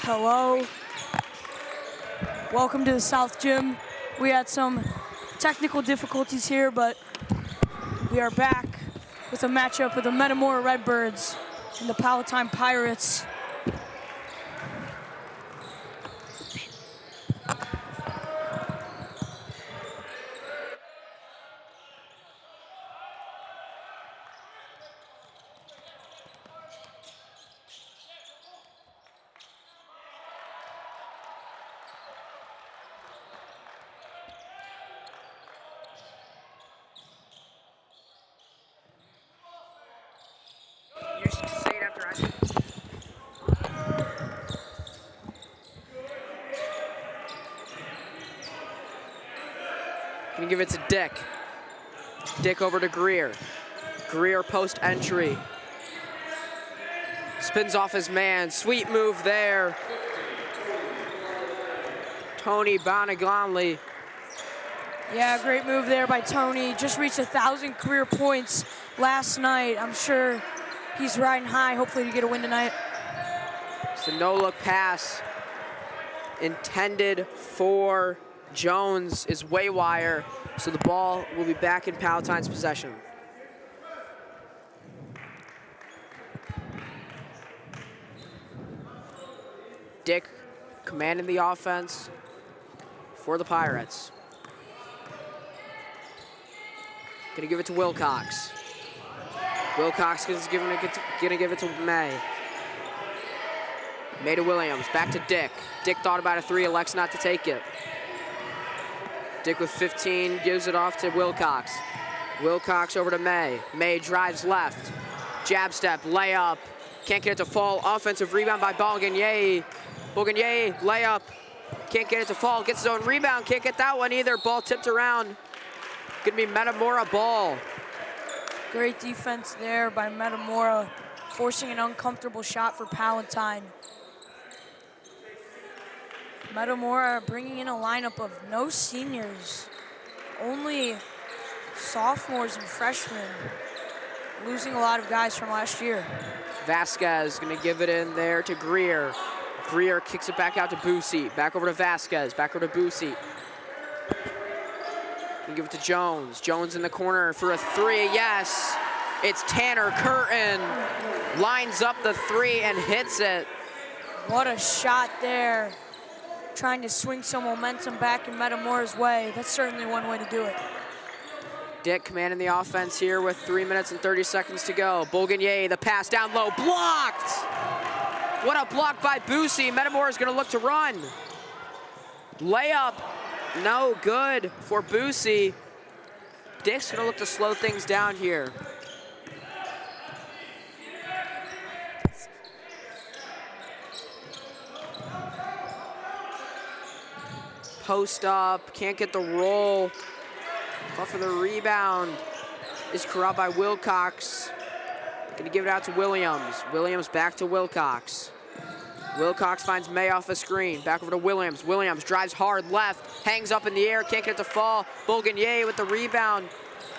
Hello. Welcome to the South Gym. We had some technical difficulties here, but we are back with a matchup with the Metamora Redbirds and the Palatine Pirates. Gonna give it to Dick. Dick over to Greer. Greer post entry. Spins off his man. Sweet move there. Tony Bonagonley. Yeah, great move there by Tony. Just reached 1,000 career points last night. I'm sure he's riding high, hopefully to get a win tonight. It's a no-look pass intended for Jones is waywire, so the ball will be back in Palatine's possession. Dick commanding the offense for the Pirates. Gonna give it to Wilcox. Wilcox is gonna give it to May. May to Williams, back to Dick. Dick thought about a three, elects not to take it. Dick with 15 gives it off to Wilcox. Wilcox over to May. May drives left. Jab step, layup. Can't get it to fall. Offensive rebound by Bourgognier. Bourgognier, layup. Can't get it to fall. Gets his own rebound. Can't get that one either. Ball tipped around. Gonna be Metamora ball. Great defense there by Metamora, forcing an uncomfortable shot for Palatine. Metamora bringing in a lineup of no seniors, only sophomores and freshmen, losing a lot of guys from last year. Vasquez gonna give it in there to Greer. Greer kicks it back out to Boosie. Back over to Vasquez, back over to Boosie. Gonna give it to Jones. Jones in the corner for a three, yes. It's Tanner Curtin. Lines up the three and hits it. What a shot there. Trying to swing some momentum back in Metamora's way. That's certainly one way to do it. Dick commanding the offense here with 3 minutes and 30 seconds to go. Bourgognier, the pass down low, blocked! What a block by Boosie. Metamora's gonna look to run. Layup, no good for Boosie. Dick's gonna look to slow things down here. Post up, can't get the roll. But for the rebound is corralled by Wilcox. Gonna give it out to Williams. Williams back to Wilcox. Wilcox finds May off the screen. Back over to Williams. Williams drives hard left, hangs up in the air, can't get it to fall. Bourgognier with the rebound.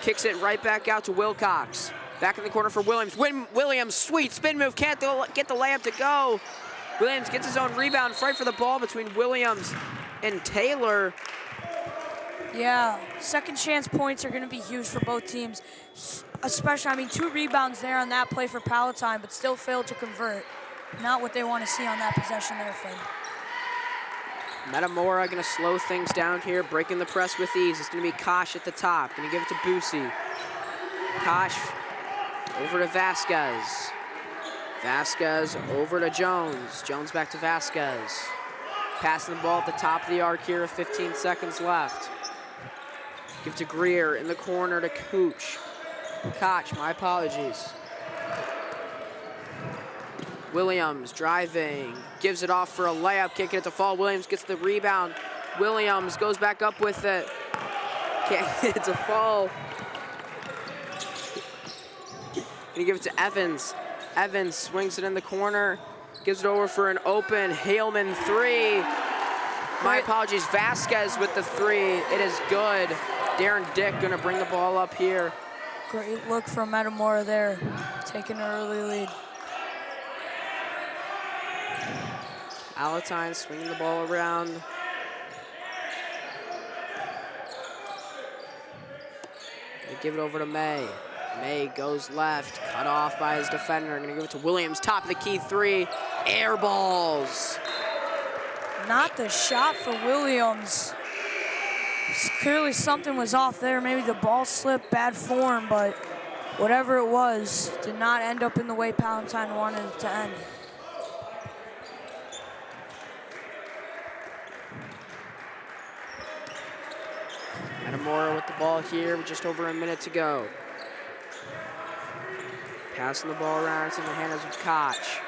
Kicks it right back out to Wilcox. Back in the corner for Williams. Williams, sweet spin move, can't get the layup to go. Williams gets his own rebound, fight for the ball between Williams and Taylor. Yeah, second chance points are going to be huge for both teams. Especially, I mean, 2 rebounds there on that play for Palatine, but still failed to convert. Not what they want to see on that possession there, Finn. Metamora going to slow things down here, breaking the press with ease. It's going to be Tosh at the top. Going to give it to Boosie. Tosh over to Vasquez. Vasquez over to Jones. Jones back to Vasquez. Passing the ball at the top of the arc here with 15 seconds left. Give to Greer in the corner to Koch, my apologies. Williams driving, gives it off for a layup, can't get it to fall. Williams gets the rebound. Williams goes back up with it. Can't get it to fall. Gonna give it to Evans. Evans swings it in the corner. Gives it over for an open Haleman three. My apologies, Vasquez with the three. It is good. Darren Dick gonna bring the ball up here. Great look from Metamora there, taking an early lead. Palatine swinging the ball around. They give it over to May. May goes left, cut off by his defender. Gonna give it to Williams, top of the key three. Air balls. Not the shot for Williams. Clearly something was off there. Maybe the ball slipped, bad form, but whatever it was, did not end up in the way Palatine wanted it to end. Metamora with the ball here with just over a minute to go. Passing the ball around, it's in the hands of Koch.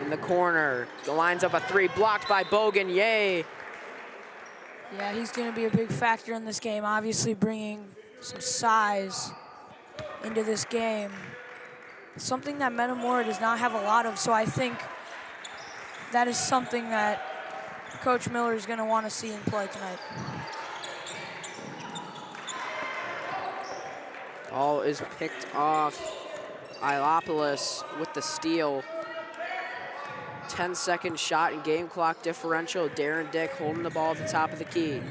In the corner, lines up a three, blocked by Bogan, yay. Yeah, he's gonna be a big factor in this game, obviously bringing some size into this game. Something that Metamora does not have a lot of, so I think that is something that Coach Miller is gonna wanna see in play tonight. Ball is picked off. Ilopoulos with the steal. 10-second shot and game clock differential. Darren Dick holding the ball at the top of the key.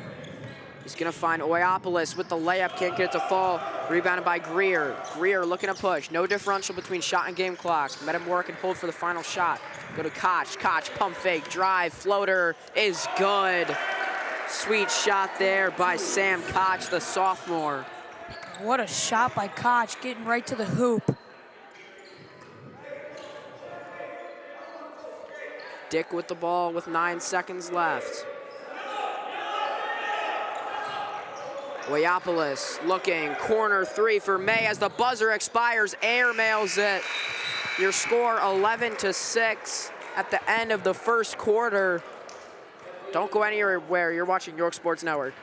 He's gonna find Oyopoulos with the layup, can't get it to fall. Rebounded by Greer. Greer looking to push. No differential between shot and game clock. Metamora can hold for the final shot. Go to Koch. Koch, pump fake, drive, floater is good. Sweet shot there by Sam Koch, the sophomore. What a shot by Koch, getting right to the hoop. Dick with the ball with 9 seconds left. Oyopoulos looking, corner three for May as the buzzer expires, air mails it. Your score 11-6 at the end of the first quarter. Don't go anywhere, you're watching York Sports Network.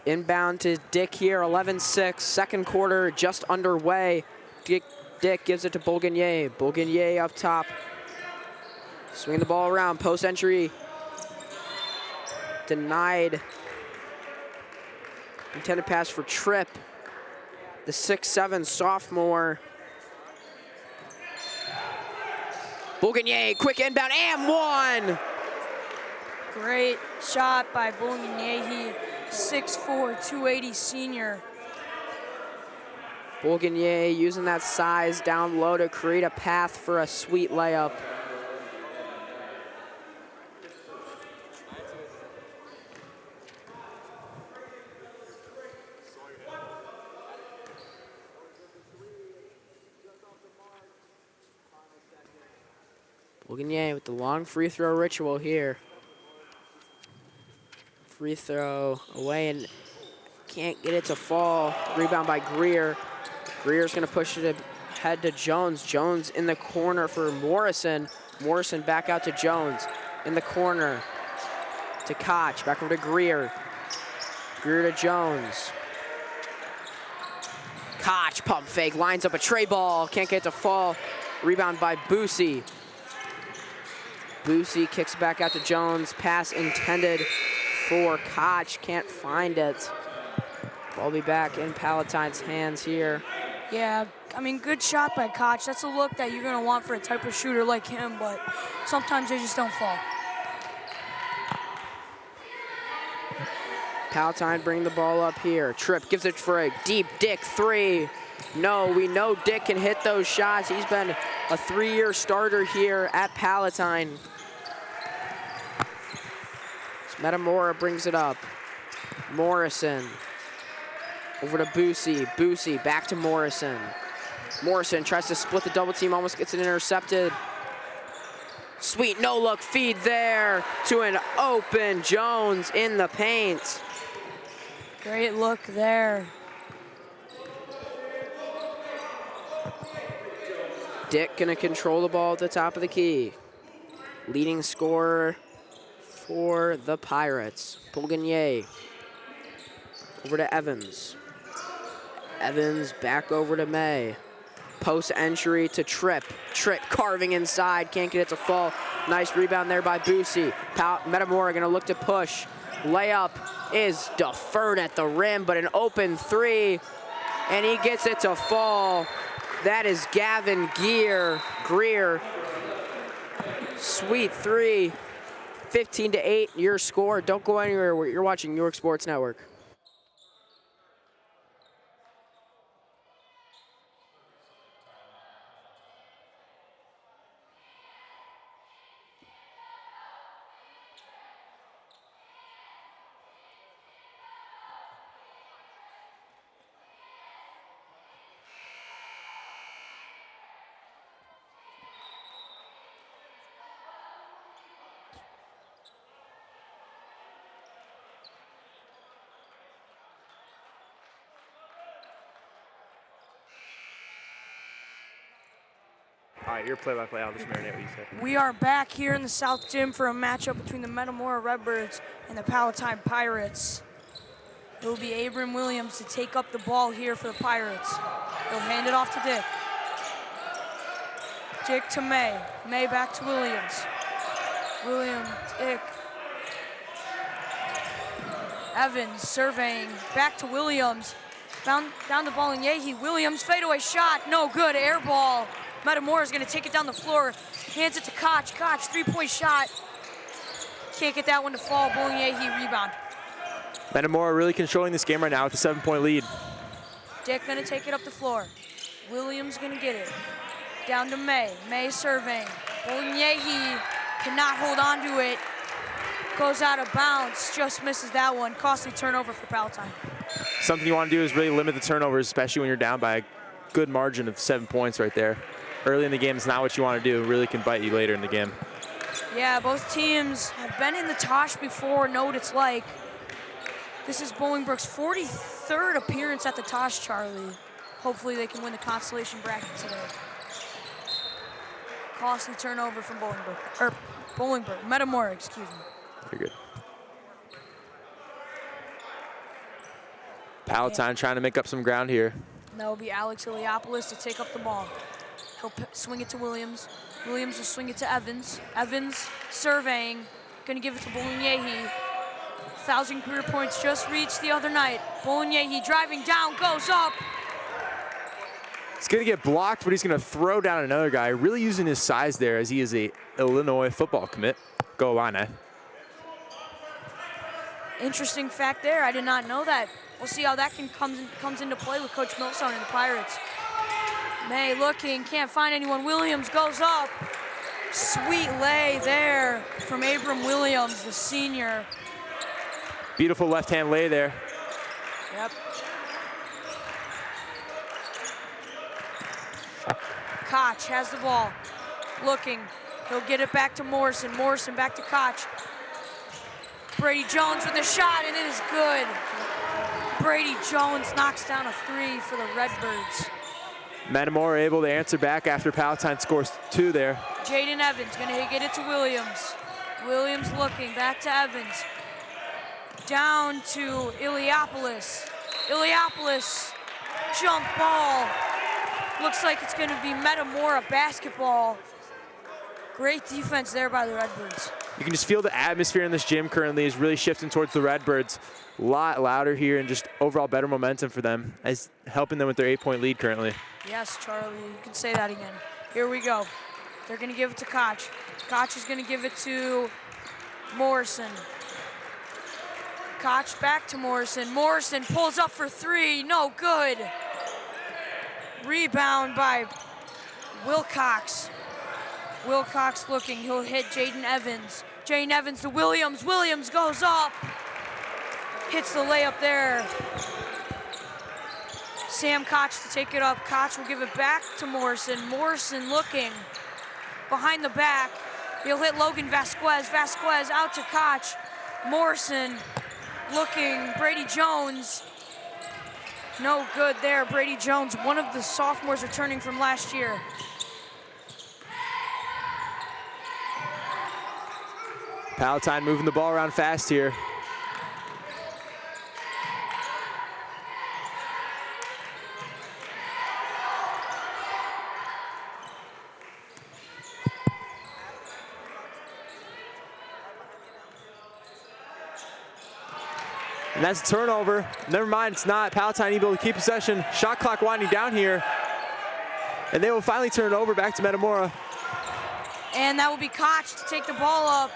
Inbound to Dick here, 11-6, second quarter just underway. Dick gives it to Bourguignon. Bourguignon up top. Swing the ball around, post entry. Denied. Intended pass for Tripp. The 6'7" sophomore. Bourguignon, quick inbound, and one! Great shot by Bourguignon. 6'4", 280 senior. Bourguignon using that size down low to create a path for a sweet layup. Bourguignon with the long free throw ritual here. Free throw away and can't get it to fall. Rebound by Greer. Greer's gonna push it ahead to Jones. Jones in the corner for Morrison. Morrison back out to Jones. In the corner to Koch. Back over to Greer. Greer to Jones. Koch, pump fake, lines up a tray ball. Can't get it to fall. Rebound by Boosie. Boosie kicks back out to Jones. Pass intended for Koch. Can't find it. Ball will be back in Palatine's hands here. Yeah, I mean, good shot by Koch. That's a look that you're going to want for a type of shooter like him, but sometimes they just don't fall. Palatine bringing the ball up here. Tripp gives it for a deep Dick three. No, we know Dick can hit those shots. He's been a 3-year starter here at Palatine. Metamora brings it up. Morrison. Over to Boosie. Boosie back to Morrison. Morrison tries to split the double team, almost gets it intercepted. Sweet no-look feed there to an open Jones in the paint. Great look there. Dick gonna control the ball at the top of the key. Leading scorer for the Pirates. Boulgagnier. Over to Evans. Evans back over to May. Post entry to Tripp. Tripp carving inside, can't get it to fall. Nice rebound there by Boosie. Metamora gonna look to push. Layup is deferred at the rim, but an open three, and he gets it to fall. That is Gavin Greer. Sweet three. 15-8, your score. Don't go anywhere. You're watching New York Sports Network. All right, your play-by-play. I'll just marinate what you say. We are back here in the South Gym for a matchup between the Metamora Redbirds and the Palatine Pirates. It will be Abram Williams to take up the ball here for the Pirates. He'll hand it off to Dick. Dick to May. May back to Williams. Williams, Dick. Evans surveying, back to Williams. Down the ball in Yehi. Williams, fadeaway shot, no good, air ball. Metamora is gonna take it down the floor, hands it to Koch. Koch, three-point shot. Can't get that one to fall, Yehi rebound. Metamora really controlling this game right now with a 7-point lead. Dick gonna take it up the floor. Williams gonna get it. Down to May. May surveying. Yehi cannot hold on to it. Goes out of bounds, just misses that one. Costly turnover for Palatine. Something you want to do is really limit the turnovers, especially when you're down by a good margin of 7 points right there. Early in the game is not what you want to do. It really can bite you later in the game. Yeah, both teams have been in the Tosh before, know what it's like. This is Bolingbrook's 43rd appearance at the Tosh, Charlie. Hopefully they can win the consolation bracket today. Costly turnover from Bolingbrook. Metamora, excuse me. You're good. Palatine trying to make up some ground here. That will be Alex Iliopoulos to take up the ball. He'll swing it to Williams. Williams will swing it to Evans. Evans surveying, gonna give it to Boulgagnier. 1,000 career points just reached the other night. Boulgagnier driving down, goes up. He's gonna get blocked, but he's gonna throw down another guy, really using his size there as he is a Illinois football commit. Go Illini. Interesting fact there, I did not know that. We'll see how that comes into play with Coach Milson and the Pirates. May looking, can't find anyone. Williams goes up. Sweet lay there from Abram Williams, the senior. Beautiful left-hand lay there. Yep. Koch has the ball. Looking, he'll get it back to Morrison. Morrison back to Koch. Brady Jones with a shot, and it is good. Brady Jones knocks down a three for the Redbirds. Metamora able to answer back after Palatine scores 2 there. Jaden Evans gonna get it to Williams. Williams looking, back to Evans. Down to Iliopoulos. Iliopoulos, jump ball. Looks like it's gonna be Metamora basketball. Great defense there by the Redbirds. You can just feel the atmosphere in this gym currently is really shifting towards the Redbirds. A lot louder here and just overall better momentum for them, as helping them with their 8-point lead currently. Yes, Charlie, you can say that again. Here we go. They're gonna give it to Koch. Koch is gonna give it to Morrison. Koch back to Morrison. Morrison pulls up for 3, no good. Rebound by Wilcox. Wilcox looking, he'll hit Jaden Evans. Jaden Evans to Williams. Williams goes up. Hits the layup there. Sam Koch to take it up. Koch will give it back to Morrison. Morrison looking behind the back. He'll hit Logan Vasquez. Vasquez out to Koch. Morrison looking. Brady Jones. No good there. Brady Jones, one of the sophomores returning from last year. Palatine moving the ball around fast here. And that's a turnover. Never mind, it's not. Palatine able to keep possession. Shot clock winding down here. And they will finally turn it over back to Metamora. And that will be Koch to take the ball up.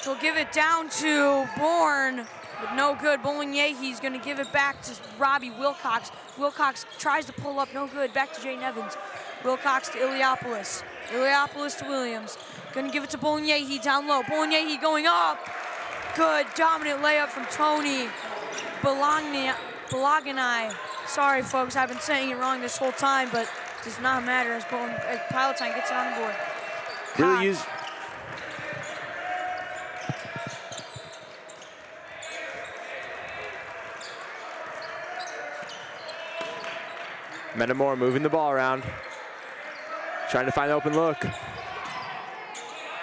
He'll give it down to Bourne, but no good. Bolignehi's gonna give it back to Robbie Wilcox. Wilcox tries to pull up, no good. Back to Jaden Evans. Wilcox to Iliopoulos. Iliopoulos to Williams. Gonna give it to Bolignehi down low. Bolignehi going up. Good, dominant layup from Tony Bologna. Sorry, folks, I've been saying it wrong this whole time, but it does not matter as Palatine gets it on the board. Really use. Metamora moving the ball around. Trying to find the open look.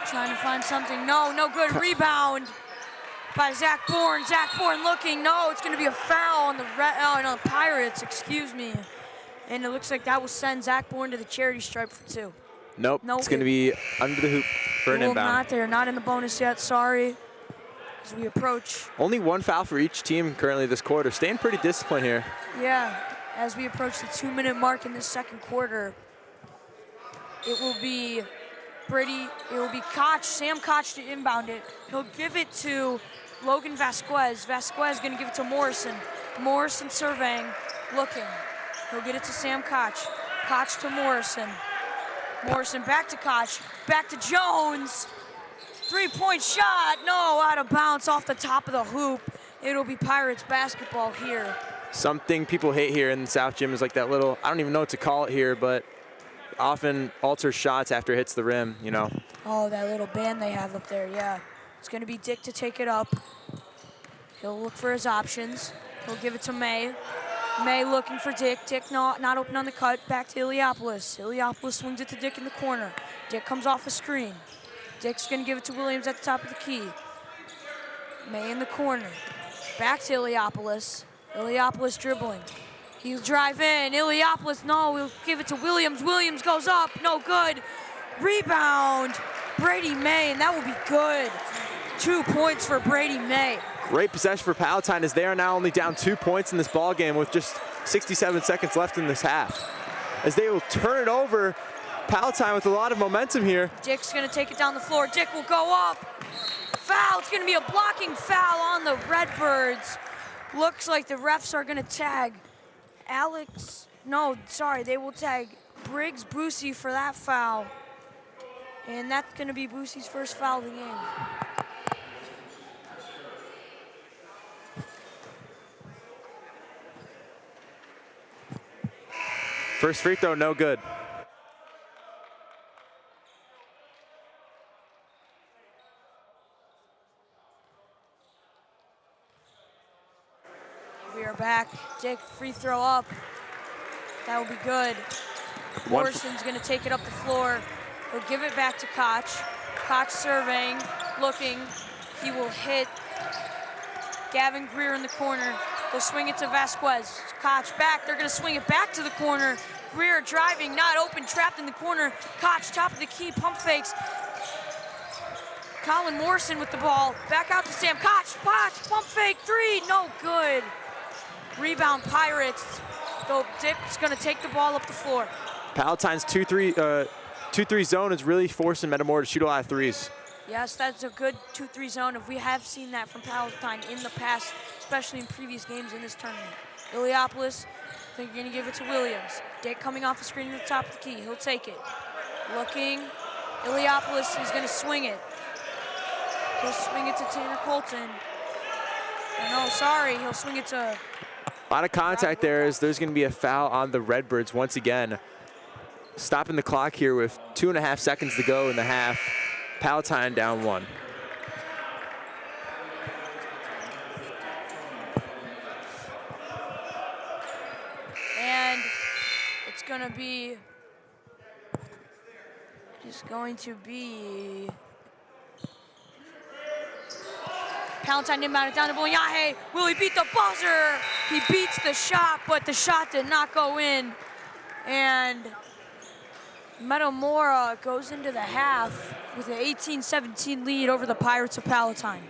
Trying to find something. No good. Rebound by Zach Bourne. Zach Bourne looking. No, it's going to be a foul on the Pirates, excuse me. And it looks like that will send Zach Bourne to the charity stripe for 2. Nope, it's going to be under the hoop for an inbound. They're not in the bonus yet, sorry. As we approach. Only 1 foul for each team currently this quarter. Staying pretty disciplined here. Yeah, as we approach the 2-minute mark in the second quarter, it will be Koch, Sam Koch to inbound it. He'll give it to Logan Vasquez. Vasquez gonna give it to Morrison. Morrison surveying, looking. He'll get it to Sam Koch. Koch to Morrison. Morrison back to Koch, back to Jones. 3-point shot, no, out of bounds off the top of the hoop. It'll be Pirates basketball here. Something people hate here in the South Gym is like that little, I don't even know what to call it here, but often alters shots after it hits the rim, you know. Oh, that little band they have up there, yeah. It's gonna be Dick to take it up. He'll look for his options. He'll give it to May. May looking for Dick. Dick not open on the cut. Back to Iliopoulos. Iliopoulos swings it to Dick in the corner. Dick comes off the screen. Dick's gonna give it to Williams at the top of the key. May in the corner. Back to Iliopoulos. Iliopoulos dribbling. He'll drive in. Iliopoulos, no, we'll give it to Williams. Williams goes up, no good. Rebound, Brady May, and that will be good. 2 points for Brady May. Great possession for Palatine as they are now only down 2 points in this ball game with just 67 seconds left in this half. As they will turn it over, Palatine with a lot of momentum here. Dick's gonna take it down the floor. Dick will go up. Foul, it's gonna be a blocking foul on the Redbirds. Looks like the refs are gonna tag they will tag Briggs Boosie for that foul. And that's gonna be Boosie's first foul of the game. First free throw, no good. We are back. Dick, free throw up. That will be good. Morrison's gonna take it up the floor. He'll give it back to Koch. Koch surveying, looking. He will hit Gavin Greer in the corner. They'll swing it to Vasquez. Koch back, they're gonna swing it back to the corner. Greer driving, not open, trapped in the corner. Koch, top of the key, pump fakes. Colin Morrison with the ball. Back out to Sam Koch. Koch, pump fake, three, no good. Rebound Pirates. Though Dick's gonna take the ball up the floor. Palatine's 2-3 zone is really forcing Metamora to shoot a lot of threes. Yes, that's a good 2-3 zone. If we have seen that from Palatine in the past, especially in previous games in this tournament. Iliopoulos, I think you're gonna give it to Williams. Dick coming off the screen at the top of the key. He'll take it. Looking. Iliopoulos, he's gonna swing it. He'll swing it to Tanner Colton. Oh, no, sorry, he'll swing it to... A lot of contact there as there's going to be a foul on the Redbirds once again. Stopping the clock here with 2.5 seconds to go in the half. Palatine down 1. And it's going to be... Palatine inbound it down to Boyahe. Will he beat the buzzer? He beats the shot, but the shot did not go in. And Metamora goes into the half with an 18-17 lead over the Pirates of Palatine.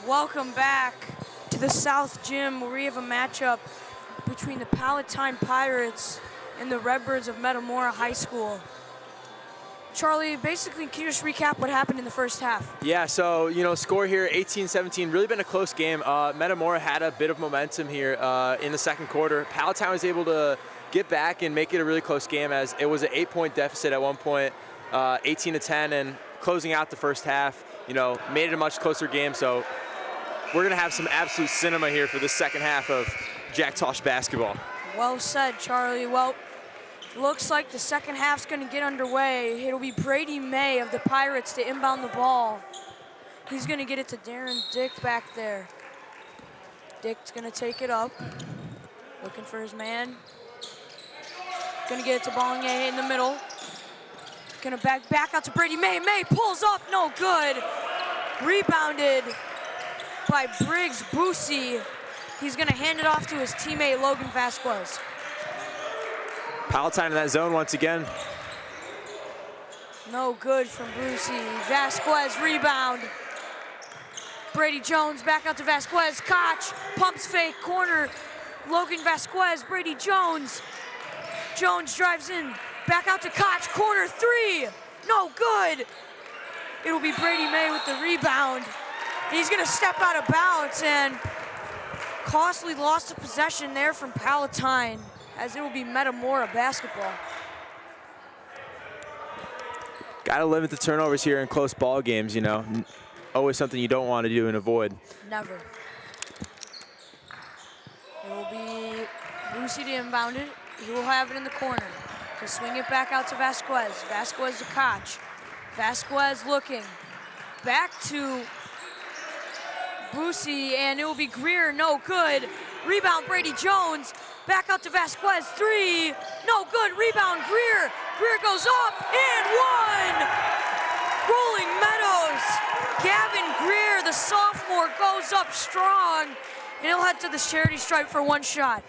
Welcome back to the South Gym, where we have a matchup between the Palatine Pirates and the Redbirds of Metamora High School. Charlie, basically, can you just recap what happened in the first half? Yeah, so, score here, 18-17, really been a close game. Metamora had a bit of momentum here in the second quarter. Palatine was able to get back and make it a really close game, as it was an 8-point deficit at one point, 18-10, and closing out the first half, made it a much closer game. So we're going to have some absolute cinema here for the second half of Jack Tosh basketball. Well said, Charlie. Well, looks like the second half's going to get underway. It'll be Brady May of the Pirates to inbound the ball. He's going to get it to Darren Dick back there. Dick's going to take it up, looking for his man. Going to get it to Bollinger in the middle. Going to back out to Brady May. May pulls up, no good. Rebounded by Briggs Boosie. He's going to hand it off to his teammate, Logan Vasquez. Palatine in that zone once again. No good from Boosie. Vasquez rebound. Brady Jones back out to Vasquez. Koch pumps fake corner. Logan Vasquez, Brady Jones. Jones drives in. Back out to Koch, corner three. No good. It'll be Brady May with the rebound. He's gonna step out of bounds, and costly loss of possession there from Palatine, as it will be Metamora basketball. Got to limit the turnovers here in close ball games, Always something you don't want to do and avoid. Never. It will be Boosie to inbound it. He will have it in the corner. He'll swing it back out to Vasquez. Vasquez to Koch. Vasquez looking. Back to Boosie, and it will be Greer, no good. Rebound, Brady Jones. Back out to Vasquez, three, no good. Rebound, Greer. Greer goes up and one. Rolling Meadows. Gavin Greer, the sophomore, goes up strong, and he'll head to the charity stripe for one shot.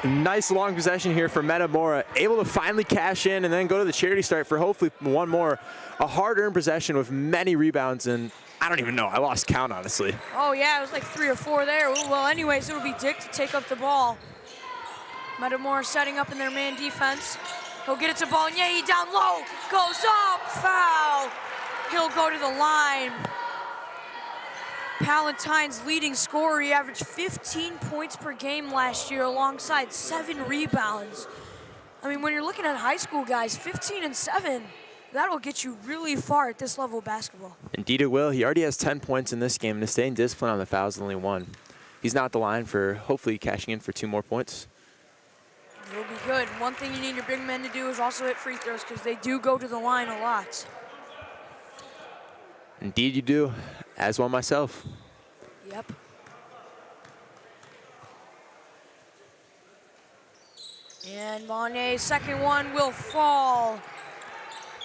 Nice long possession here for Metamora, able to finally cash in and then go to the charity stripe for hopefully one more. A hard-earned possession with many rebounds, and I don't even know. I lost count, honestly. Oh, yeah, it was like 3 or 4 there. Well, anyways, it'll be Dick to take up the ball. Metamora setting up in their man defense. He'll get it to Bollinger, down low, goes up, foul. He'll go to the line. Palatine's leading scorer, he averaged 15 points per game last year alongside 7 rebounds. I mean, when you're looking at high school guys, 15 and 7, that'll get you really far at this level of basketball. Indeed it will. He already has 10 points in this game, and to stay in discipline on the fouls, only 1. He's not at the line for hopefully cashing in for 2 more points. It'll be good. One thing you need your big men to do is also hit free throws, because they do go to the line a lot. Indeed you do, as one myself. Yep. And Monet's second one will fall.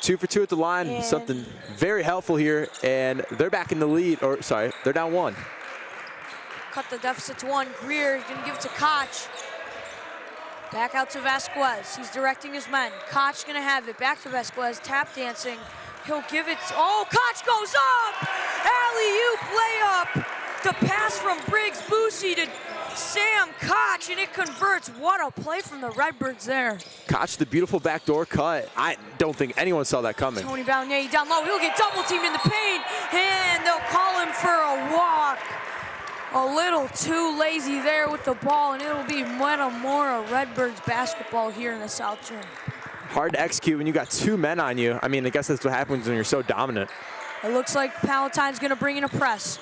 2 for 2 at the line, and something very helpful here, and they're back in the lead, or sorry, they're down 1. Cut the deficit to 1. Greer gonna give it to Koch. Back out to Vasquez. He's directing his men. Koch gonna have it. Back to Vasquez, tap dancing. He'll give it, oh, Koch goes up! Alley-oop layup! The pass from Briggs Boosie to Sam Koch, and it converts. What a play from the Redbirds there. Koch, the beautiful backdoor cut. I don't think anyone saw that coming. Tony Balnier down low. He'll get double teamed in the paint, and they'll call him for a walk. A little too lazy there with the ball, and it'll be Metamora Redbirds basketball here in the South Gym. Hard to execute when you got 2 men on you. I mean, I guess that's what happens when you're so dominant. It looks like Palatine's gonna bring in a press.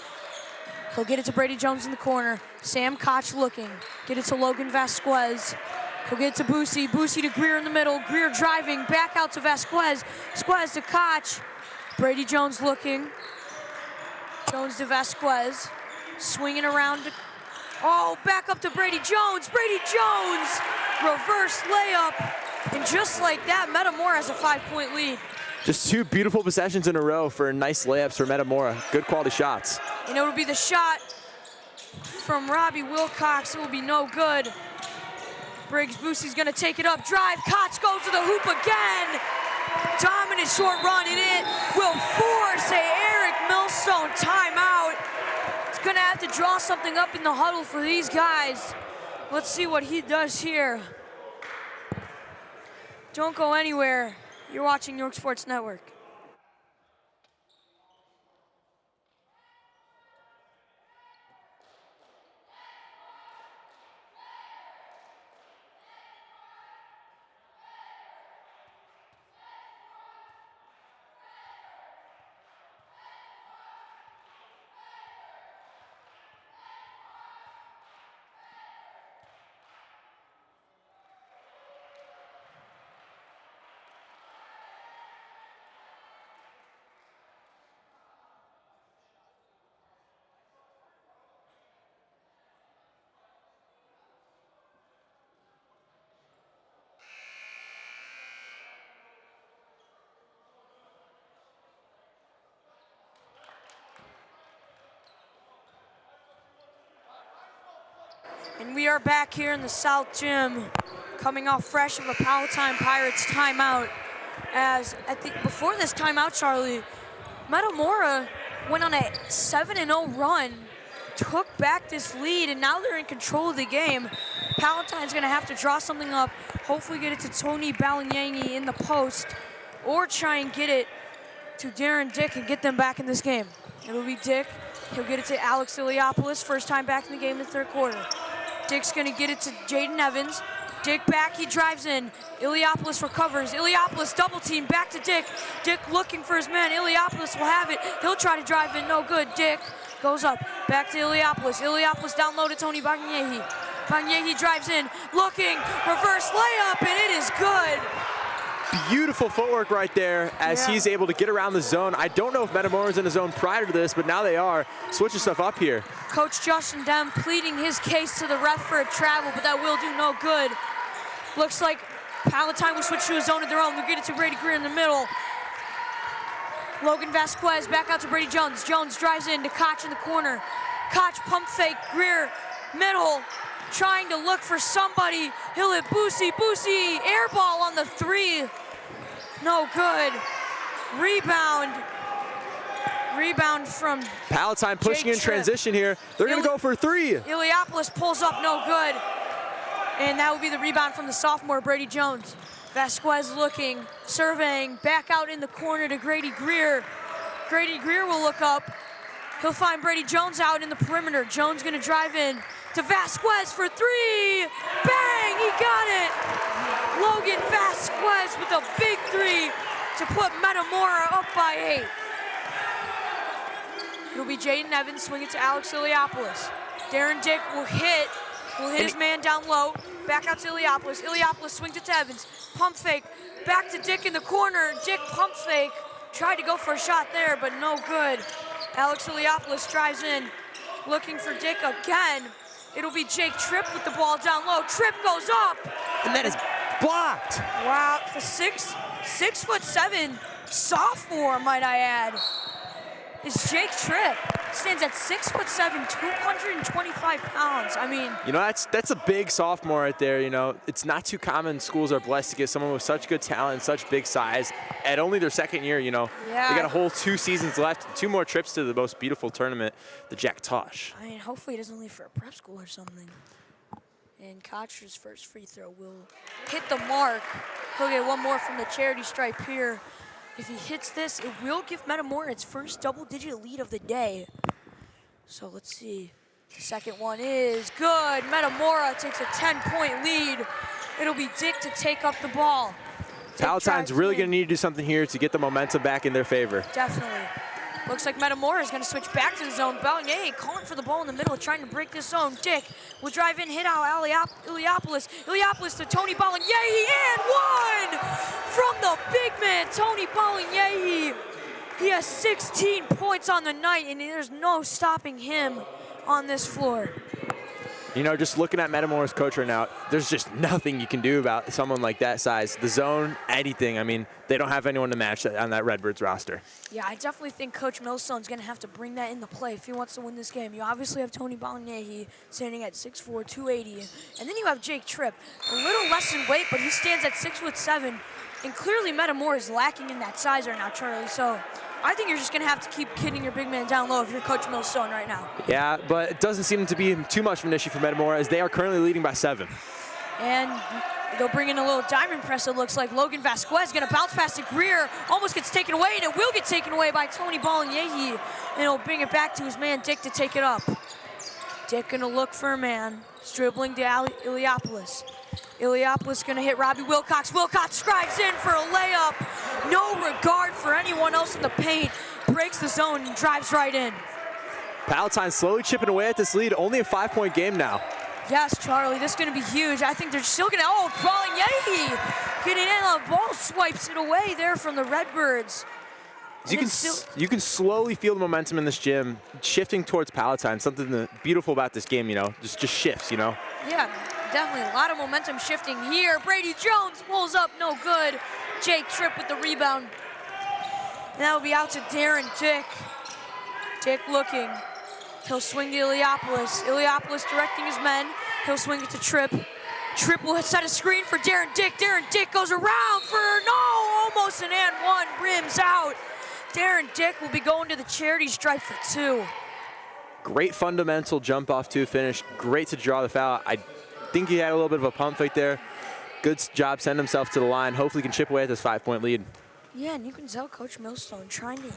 He'll get it to Brady Jones in the corner. Sam Koch looking. Get it to Logan Vasquez. He'll get it to Boosie. Boosie to Greer in the middle. Greer driving. Back out to Vasquez. Vasquez to Koch. Brady Jones looking. Jones to Vasquez. Swinging around. Oh, back up to Brady Jones. Brady Jones. Reverse layup. And just like that, Metamora has a 5-point lead. Just 2 beautiful possessions in a row for nice layups for Metamora. Good quality shots. And it will be the shot from Robbie Wilcox. It will be no good. Briggs Boosie's gonna take it up, drive. Koch goes to the hoop again. Dominant short run, and it will force a Eric Millstone timeout. It's gonna have draw something up in the huddle for these guys. Let's see what he does here. Don't go anywhere. You're watching York Sports Network. And we are back here in the South Gym, coming off fresh of a Palatine Pirates timeout. As before this timeout, Charlie, Metamora went on a 7-0 run, took back this lead, and now they're in control of the game. Palatine's gonna have to draw something up, hopefully get it to Tony Balanyangi in the post, or try and get it to Darren Dick and get them back in this game. It'll be Dick. He'll get it to Alex Iliopoulos, first time back in the game in the third quarter. Dick's gonna get it to Jaden Evans. Dick back, he drives in. Iliopoulos recovers. Iliopoulos double team, back to Dick. Dick looking for his man. Iliopoulos will have it. He'll try to drive in, no good. Dick goes up, back to Iliopoulos. Iliopoulos down low to Tony Balanyangi. Balanyangi drives in, looking, reverse layup, and it is good. Beautiful footwork right there as he's able to get around the zone. I don't know if Metamora was in the zone prior to this, but now they are. Switching stuff up here. Coach Justin Dem pleading his case to the ref for a travel, but that will do no good. Looks like Palatine will switch to a zone of their own. We'll get it to Brady Greer in the middle. Logan Vasquez back out to Brady Jones. Jones drives in to Koch in the corner. Koch pump fake, Greer middle, trying to look for somebody. He'll hit Boosie. Boosie, air ball on the three. No good. Rebound from Palatine pushing Jake in transition here. They're going to go for three. Iliopoulos pulls up, no good. And that will be the rebound from the sophomore, Brady Jones. Vasquez looking, surveying, back out in the corner to Grady Greer. Grady Greer will look up. He'll find Brady Jones out in the perimeter. Jones gonna drive in to Vasquez for three. Bang, he got it. Logan Vasquez with a big three to put Metamora up by 8. It'll be Jaden Evans swinging to Alex Iliopoulos. Darren Dick will hit his man down low. Back out to Iliopoulos. Iliopoulos swings it to Evans. Pump fake. Back to Dick in the corner. Dick pump fake. Tried to go for a shot there, but no good. Alex Iliopoulos drives in, looking for Dick again. It'll be Jake Tripp with the ball down low. Tripp goes up. And that is blocked. Wow, the 6'7" sophomore, might I add, is Jake Tripp. Stands at 6'7", 225 pounds. I mean, you know, that's a big sophomore right there. You know, it's not too common. Schools are blessed to get someone with such good talent, such big size at only their second year. You know, they got a whole 2 seasons left, 2 more trips to the most beautiful tournament, the Jack Tosh. I mean, hopefully he doesn't leave for a prep school or something. And Koch's first free throw will hit the mark. He'll get one more from the charity stripe here. If he hits this, it will give Metamora its first double-digit lead of the day. So let's see. The second one is good. Metamora takes a 10-point lead. It'll be Dick to take up the ball. Palatine's really going to need to do something here to get the momentum back in their favor. Definitely. Looks like Metamora is going to switch back to the zone. Balanyangi calling for the ball in the middle, trying to break this zone. Dick will drive in, hit out Iliopoulos. Iliopoulos to Tony Balanyangi, and one from the big man, Tony Balanyangi. He has 16 points on the night, and there's no stopping him on this floor. You know, just looking at Metamora's coach right now, there's just nothing you can do about someone like that size. The zone, anything. I mean, they don't have anyone to match that on that Redbirds roster. Yeah, I definitely think Coach Millstone's going to have to bring that into play if he wants to win this game. You obviously have Tony Balanyangi standing at 6'4", 280. And then you have Jake Tripp, a little less in weight, but he stands at 6'7". And clearly Metamora is lacking in that size right now, Charlie. So I think you're just going to have to keep hitting your big man down low if you're Coach Millstone right now. Yeah, but it doesn't seem to be too much of an issue for Metamora as they are currently leading by 7. And they'll bring in a little diamond press, it looks like. Logan Vasquez going to bounce past to Greer, almost gets taken away, and it will get taken away by Tony Bolognesi. And he'll bring it back to his man, Dick, to take it up. Dick going to look for a man. He's dribbling to Iliopoulos. Iliopoulos going to hit Robbie Wilcox. Wilcox drives in for a layup. No regard for anyone else in the paint. Breaks the zone and drives right in. Palatine slowly chipping away at this lead. Only a 5-point game now. Yes, Charlie, this is going to be huge. I think they're still going to, Bolognesi getting in, the ball swipes it away there from the Redbirds. You can slowly feel the momentum in this gym shifting towards Palatine. Something beautiful about this game, just shifts, Yeah, definitely a lot of momentum shifting here. Brady Jones pulls up, no good. Jake Tripp with the rebound. And that will be out to Darren Dick. Dick looking. He'll swing to Iliopoulos. Iliopoulos directing his men. He'll swing it to Tripp. Tripp will set a screen for Darren Dick. Darren Dick goes around for, almost an and one, rims out. Darren Dick will be going to the charity stripe for 2. Great fundamental jump off 2 finish. Great to draw the foul. I think he had a little bit of a pump fake there. Good job sending himself to the line. Hopefully he can chip away at this 5-point lead. Yeah, and you can tell Coach Millstone trying to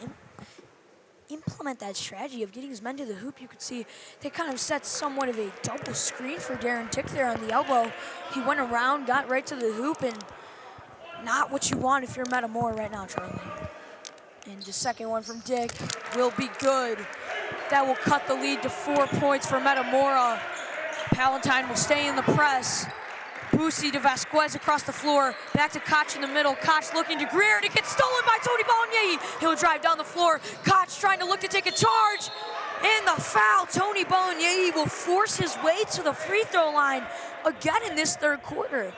implement that strategy of getting his men to the hoop. You could see they kind of set somewhat of a double screen for Darren Dick there on the elbow. He went around, got right to the hoop, and not what you want if you're Metamora right now, Charlie. And the second one from Dick will be good. That will cut the lead to 4 points for Metamora. Palatine will stay in the press. Boosie to Vasquez across the floor. Back to Koch in the middle. Koch looking to Greer, and it gets stolen by Tony Bolognesi. He'll drive down the floor. Koch trying to look to take a charge. And the foul. Tony Bolognesi will force his way to the free throw line again in this third quarter.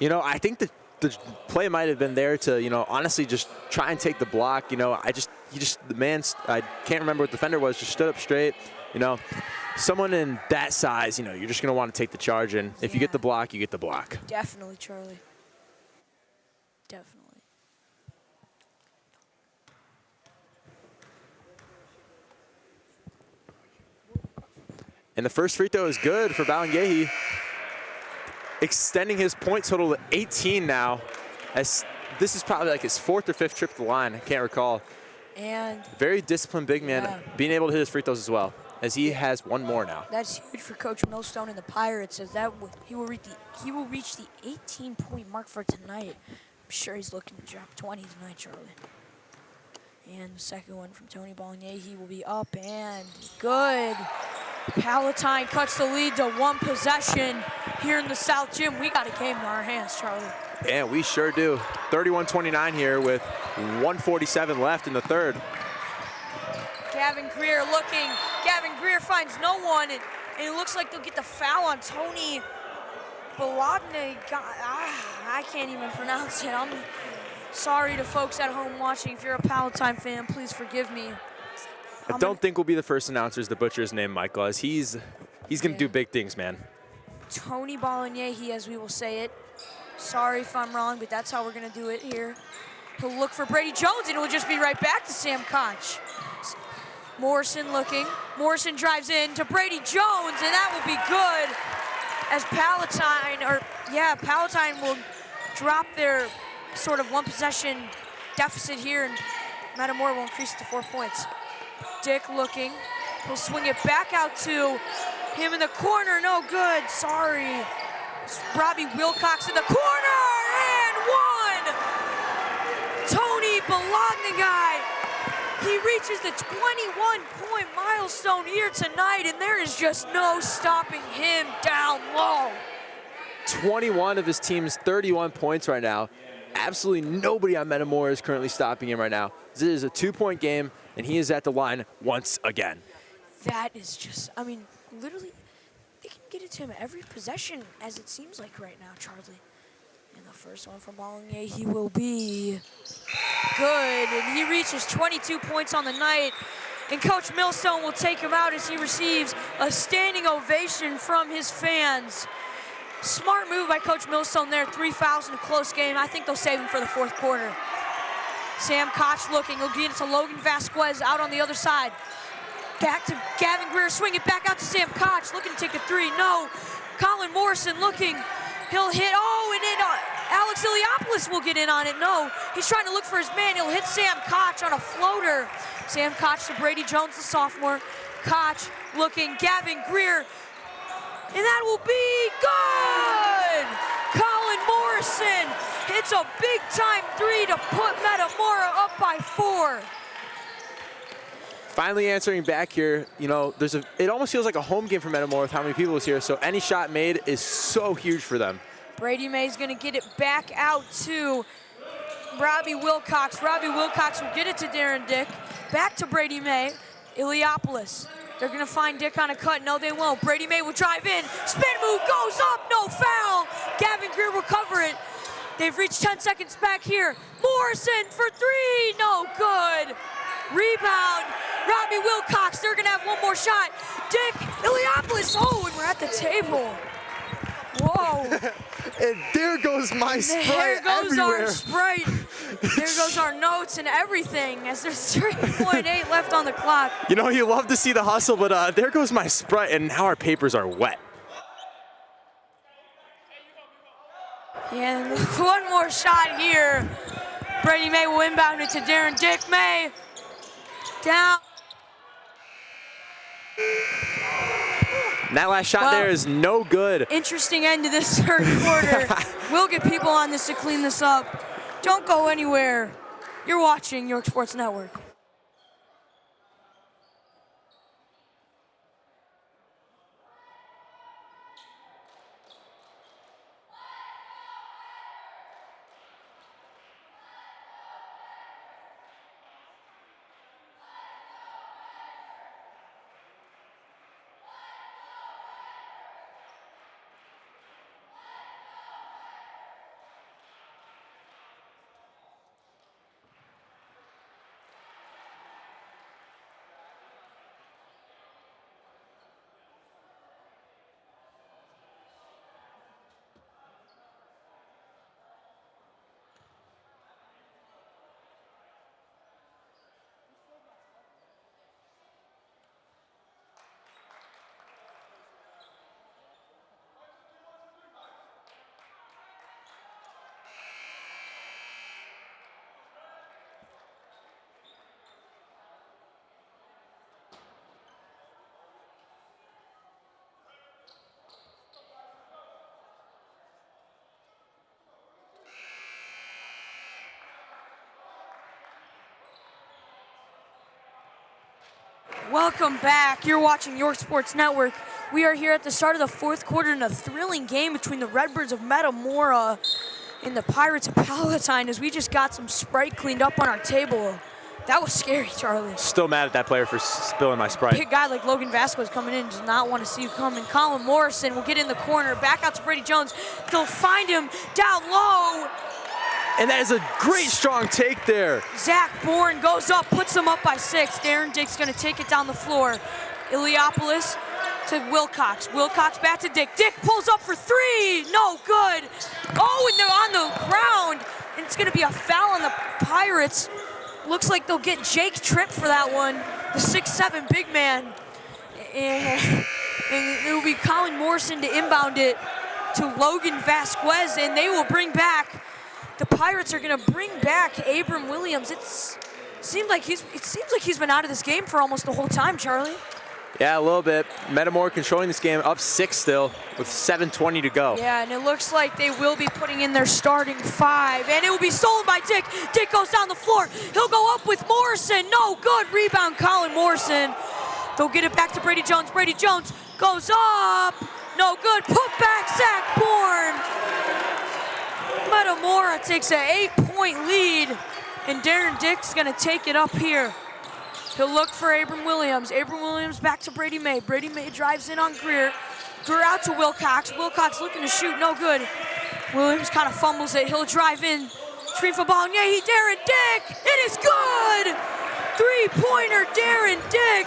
I think the play might have been there to, honestly just try and take the block. The man, I can't remember what the defender was, just stood up straight. Someone in that size, you're just going to want to take the charge, and if you get the block, you get the block. Definitely, Charlie. Definitely. And the first free throw is good for Bolognesi, extending his point total to 18 now, as this is probably like his 4th or 5th trip to the line. I can't recall. And very disciplined big man, being able to hit his free throws as well, as he has 1 more now. That's huge for Coach Millstone and the Pirates, as that he will reach the 18-point mark for tonight. I'm sure he's looking to drop 20 tonight, Charlie. And the second one from Tony Bolognesi will be up and good. Palatine cuts the lead to 1 possession here in the South Gym. We got a game in our hands, Charlie. Yeah, we sure do. 31-29 here with 1:47 left in the third. Gavin Greer looking. Gavin Greer finds no one, and it looks like they'll get the foul on Tony Bologna. I can't even pronounce it. I'm sorry to folks at home watching. If you're a Palatine fan, please forgive me. I don't think we'll be the first announcers to butcher his name, Michael, as he's going to do big things, man. Tony Bolognesi, as we will say it. Sorry if I'm wrong, but that's how we're going to do it here. He'll look for Brady Jones, and it will just be right back to Sam Koch. Morrison looking. Morrison drives in to Brady Jones, and that will be good as Palatine will drop their sort of 1 possession deficit here, and Metamora will increase it to 4 points. Dick looking. He'll swing it back out to him in the corner. No good. Sorry. It's Robbie Wilcox in the corner, and 1. Tony Bologna. He reaches the 21-point milestone here tonight, and there is just no stopping him down low. 21 of his team's 31 points right now. Absolutely nobody on Metamora is currently stopping him right now. This is a 2-point game, and he is at the line once again. That is just, literally, they can get it to him every possession, as it seems like right now, Charlie. And the first one from Bolognesi, he will be good. And he reaches 22 points on the night. And Coach Millstone will take him out as he receives a standing ovation from his fans. Smart move by Coach Millstone there. 3 fouls in a close game. I think they'll save him for the 4th quarter. Sam Koch looking. He'll get it to Logan Vasquez out on the other side. Back to Gavin Greer, swing it back out to Sam Koch, looking to take a three. No. Colin Morrison looking. He'll hit, and then Alex Iliopoulos will get in on it. No, he's trying to look for his man. He'll hit Sam Koch on a floater. Sam Koch to Brady Jones, the sophomore. Koch looking, Gavin Greer, and that will be good! Colin Morrison hits a big-time three to put Metamora up by 4. Finally answering back here, you know, it almost feels like a home game for Metamora with how many people is here, so any shot made is so huge for them. Brady May's gonna get it back out to Robbie Wilcox. Robbie Wilcox will get it to Darren Dick. Back to Brady May. Iliopoulos. They're gonna find Dick on a cut. No, they won't. Brady May will drive in. Spin move goes up, no foul. Gavin Greer will cover it. They've reached 10 seconds back here. Morrison for 3, no good. Rebound, Robbie Wilcox. They're gonna have one more shot. Dick, Iliopoulos, and we're at the table. Whoa. And there goes my Sprite There goes everywhere. our Sprite. There goes our notes and everything as there's 3.8 left on the clock. You know, you love to see the hustle, but there goes my Sprite, and now our papers are wet. And one more shot here. Brady May will inbound it to Darren Dick. May down. And that last shot there is no good. Interesting end to this third quarter. We'll get people on this to clean this up. Don't go anywhere. You're watching York Sports Network. Welcome back. You're watching York Sports Network. We are here at the start of the fourth quarter in a thrilling game between the Redbirds of Metamora and the Pirates of Palatine as we just got some Sprite cleaned up on our table. That was scary, Charlie. Still mad at that player for spilling my Sprite. Big guy like Logan Vasquez coming in does not want to see you coming. Colin Morrison will get in the corner. Back out to Brady Jones. They'll find him down low. And that is a great strong take there. Zach Bourne goes up, puts them up by 6. Darren Dick's gonna take it down the floor. Iliopoulos to Wilcox. Wilcox back to Dick. Dick pulls up for 3, no good. And they're on the ground. And it's gonna be a foul on the Pirates. Looks like they'll get Jake Tripp for that one, the 6'7" big man. And it will be Colin Morrison to inbound it to Logan Vasquez, and they will bring back. The Pirates are gonna bring back Abram Williams. It seems like he's been out of this game for almost the whole time, Charlie. Yeah, a little bit. Metamora controlling this game, up 6 still, with 7:20 to go. Yeah, and it looks like they will be putting in their starting 5, and it will be stolen by Dick. Dick goes down the floor. He'll go up with Morrison. No good. Rebound, Colin Morrison. They'll get it back to Brady Jones. Brady Jones goes up. No good. Put back, Zach Bourne. Metamora takes an 8-point lead, and Darren Dick's gonna take it up here. He'll look for Abram Williams. Abram Williams back to Brady May. Brady May drives in on Greer. Greer out to Wilcox. Wilcox looking to shoot, no good. Williams kind of fumbles it. He'll drive in. Screen for ball. Yeah, Darren Dick. It is good. 3-pointer, Darren Dick.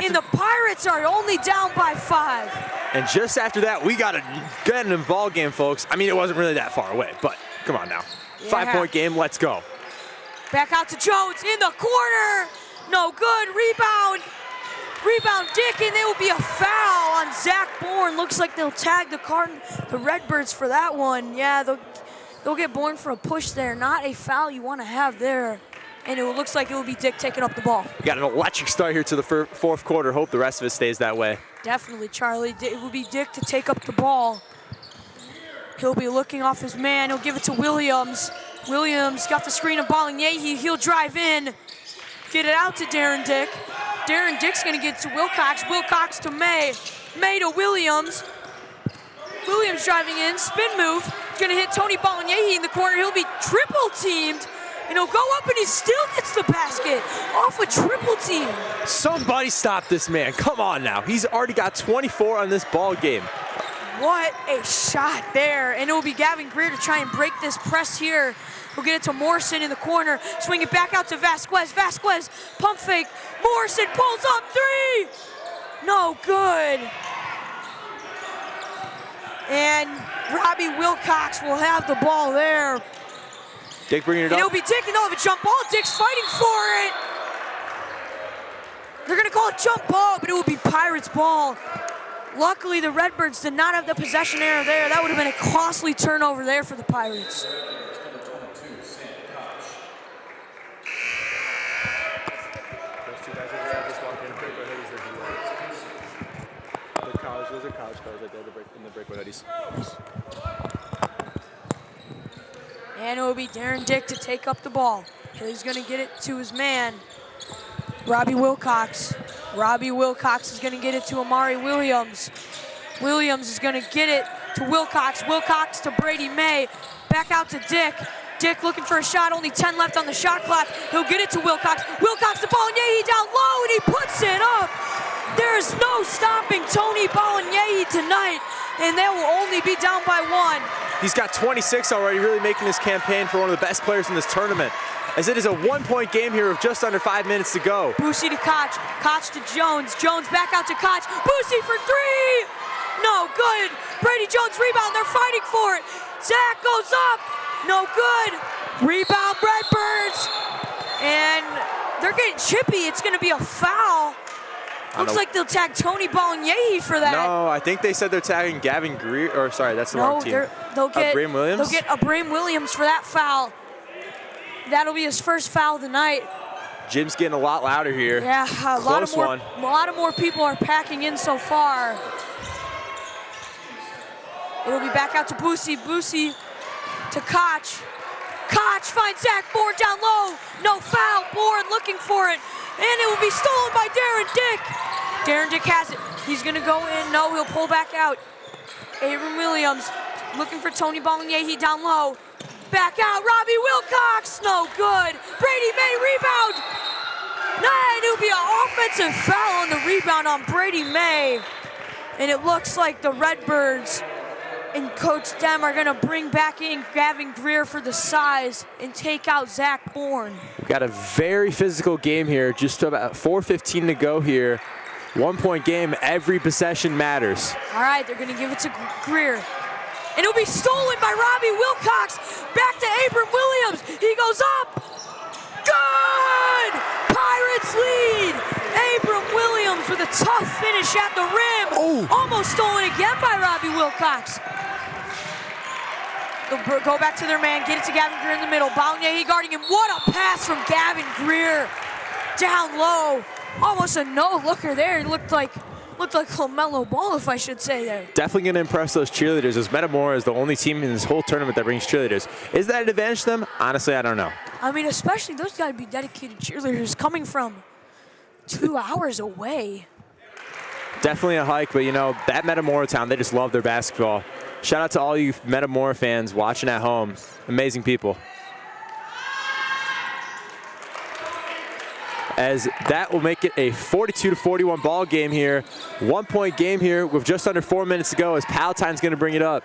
And the Pirates are only down by 5. And just after that, we got to get in the ball game, folks. I mean, it wasn't really that far away, but come on now. Yeah. 5-point game, let's go. Back out to Jones in the corner. No good. Rebound. Rebound Dick, and there will be a foul on Zach Bourne. Looks like they'll tag the Redbirds for that one. Yeah, they'll get Bourne for a push there. Not a foul you want to have there. And it looks like it will be Dick taking up the ball. We got an electric start here to the fourth quarter. Hope the rest of it stays that way. Definitely, Charlie. It will be Dick to take up the ball. He'll be looking off his man. He'll give it to Williams. Williams got the screen of Balagnehi. He'll drive in. Get it out to Darren Dick. Darren Dick's gonna get to Wilcox. Wilcox to May. May to Williams. Williams driving in, spin move. Gonna hit Tony Balagnehi in the corner. He'll be triple teamed. And he'll go up and he still gets the basket off a triple team. Somebody stop this man. Come on now. He's already got 24 on this ball game. What a shot there. And it will be Gavin Greer to try and break this press here. We'll get it to Morrison in the corner. Swing it back out to Vasquez. Vasquez, pump fake. Morrison pulls up three. No good. And Robbie Wilcox will have the ball there. Dick bringing it and up. It'll be Dick, and they'll have a jump ball. Dick's fighting for it. They're gonna call it jump ball, but it will be Pirates ball. Luckily, the Redbirds did not have the possession error there. That would have been a costly turnover there for the Pirates. Those are college players right there in the breakaway hoodies. And it will be Darren Dick to take up the ball. He's gonna get it to his man, Robbie Wilcox. Robbie Wilcox is gonna get it to Amari Williams. Williams is gonna get it to Wilcox. Wilcox to Brady May. Back out to Dick. Dick looking for a shot, only 10 left on the shot clock. He'll get it to Wilcox. Wilcox to Balagnehi down low, and he puts it up. There's no stopping Tony Balagnehi tonight, and they will only be down by one. He's got 26 already, really making his campaign for one of the best players in this tournament, as it is a one-point game here with just under 5 minutes to go. Boosie to Koch. Koch to Jones. Jones back out to Koch. Boosie for three. No good. Brady Jones rebound. They're fighting for it. Zach goes up. No good. Rebound Redbirds. And they're getting chippy. It's going to be a foul. Looks like they'll tag Tony Balagnehi for that. No, I think they said they're tagging Gavin Greer, or sorry, that's the wrong team. They'll get Abraham Williams? They'll get Abraham Williams for that foul. That'll be his first foul of the night. Jim's getting a lot louder here. Yeah, a lot of more people are packing in so far. It'll be back out to Boosie. Boosie to Koch. Koch finds Zach Bourne down low. No foul. Bourne looking for it. And it will be stolen by Darren Dick. Darren Dick has it. He's going to go in. No, he'll pull back out. Abram Williams looking for Tony Balagnehi down low. Back out. Robbie Wilcox. No good. Brady May rebound. And it'll be an offensive foul on the rebound on Brady May. And it looks like the Redbirds and Coach Dem are gonna bring back in Gavin Greer for the size and take out Zach Bourne. We've got a very physical game here, just about 4:15 to go here. 1-point game, every possession matters. All right, they're gonna give it to Greer. And it'll be stolen by Robbie Wilcox. Back to Abram Williams, he goes up. Good! Pirates lead. Abram Williams with a tough finish at the rim. Oh. Almost stolen again by Robbie Wilcox. They'll go back to their man, get it to Gavin Greer in the middle. Balagnehi guarding him. What a pass from Gavin Greer. Down low. Almost a no-looker there. It looked like LaMelo Ball, if I should say there. Definitely going to impress those cheerleaders, as Metamora is the only team in this whole tournament that brings cheerleaders. Is that an advantage to them? Honestly, I don't know. I mean, especially those got to be dedicated cheerleaders coming from 2 hours away. Definitely a hike, but you know, that Metamora town, they just love their basketball. Shout out to all you Metamora fans watching at home. Amazing people. As that will make it a 42-41 ball game here. 1-point game here with just under 4 minutes to go, as Palatine's going to bring it up.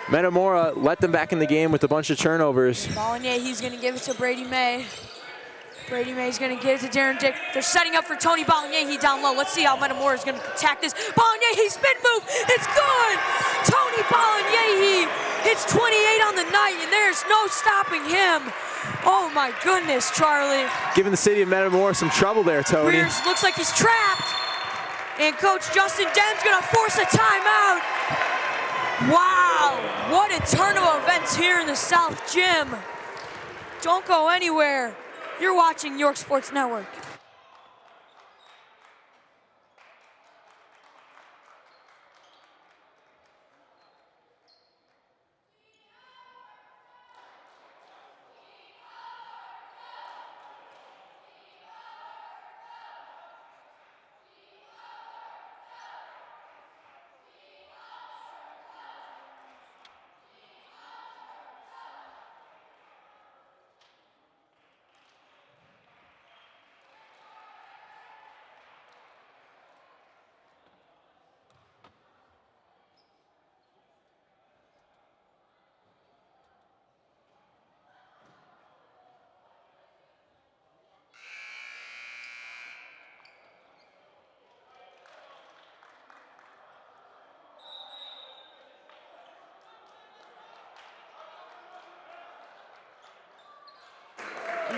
Metamora let them back in the game with a bunch of turnovers. Balagnehi's going to give it to Brady May. Brady May's going to give it to Darren Dick. They're setting up for Tony Balagnehi down low. Let's see how Metamora is going to attack this. Balagnehi spin move. It's good. Tony Balagnehi hits 28 on the night, and there's no stopping him. Oh my goodness, Charlie. Giving the city of Metamora some trouble there, Tony. Greers looks like he's trapped. And Coach Justin Dem's gonna force a timeout. Wow, what a turn of events here in the South Gym. Don't go anywhere. You're watching York Sports Network.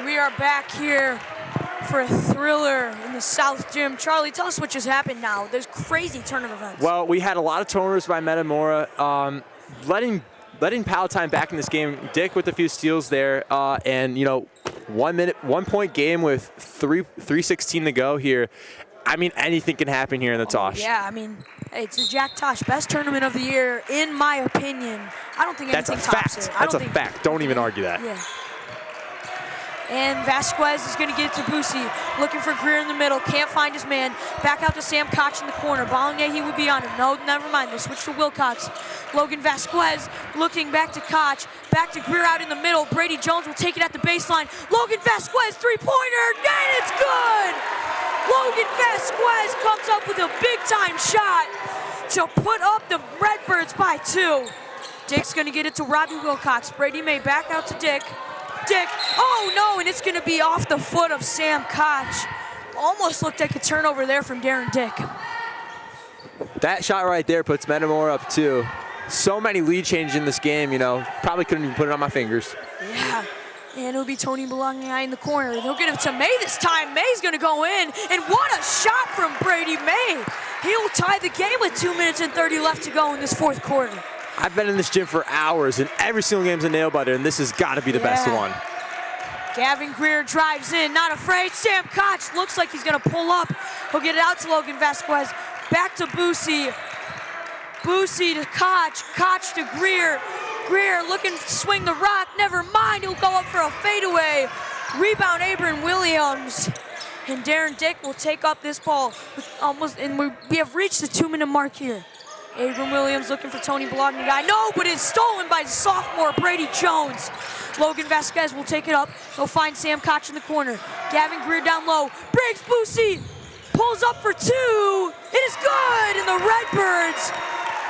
We are back here for a thriller in the South Gym. Charlie, tell us what just happened now. There's crazy turn of events. Well, we had a lot of turnovers by Metamora, letting Palatine back in this game. Dick with a few steals there, and 1 point game with 3:16 to go here. I mean, anything can happen here in the Tosh. Yeah, I mean, hey, it's the Jack Tosh best tournament of the year, in my opinion. I don't think anything tops it. That's a fact. Don't even argue that. Yeah. And Vasquez is going to get it to Boosie. Looking for Greer in the middle. Can't find his man. Back out to Sam Koch in the corner. Bologne, he would be on him. No, never mind. They switch to Wilcox. Logan Vasquez looking back to Koch. Back to Greer out in the middle. Brady Jones will take it at the baseline. Logan Vasquez, three-pointer, and it's good! Logan Vasquez comes up with a big-time shot to put up the Redbirds by 2. Dick's going to get it to Robbie Wilcox. Brady May back out to Dick. Dick, oh no, and it's gonna be off the foot of Sam Koch. Almost looked like a turnover there from Darren Dick. That shot right there puts Metamora up 2. So many lead changes in this game, probably couldn't even put it on my fingers. Yeah, and it'll be Tony Bologna in the corner. They'll get it to May this time. May's gonna go in, and what a shot from Brady May. He'll tie the game with 2 minutes and 30 left to go in this fourth quarter. I've been in this gym for hours, and every single game's a nail-biter, and this has got to be the best one. Gavin Greer drives in, not afraid. Sam Koch looks like he's going to pull up. He'll get it out to Logan Vasquez. Back to Boosie. Boosie to Koch. Koch to Greer. Greer looking to swing the rock. Never mind, he'll go up for a fadeaway. Rebound, Abram Williams. And Darren Dick will take up this ball. And we have reached the 2-minute mark here. Abram Williams looking for Tony Bologna guy. No, but it's stolen by sophomore Brady Jones. Logan Vasquez will take it up. He'll find Sam Koch in the corner. Gavin Greer down low. Breaks Boosie. Pulls up for 2. It is good. And the Redbirds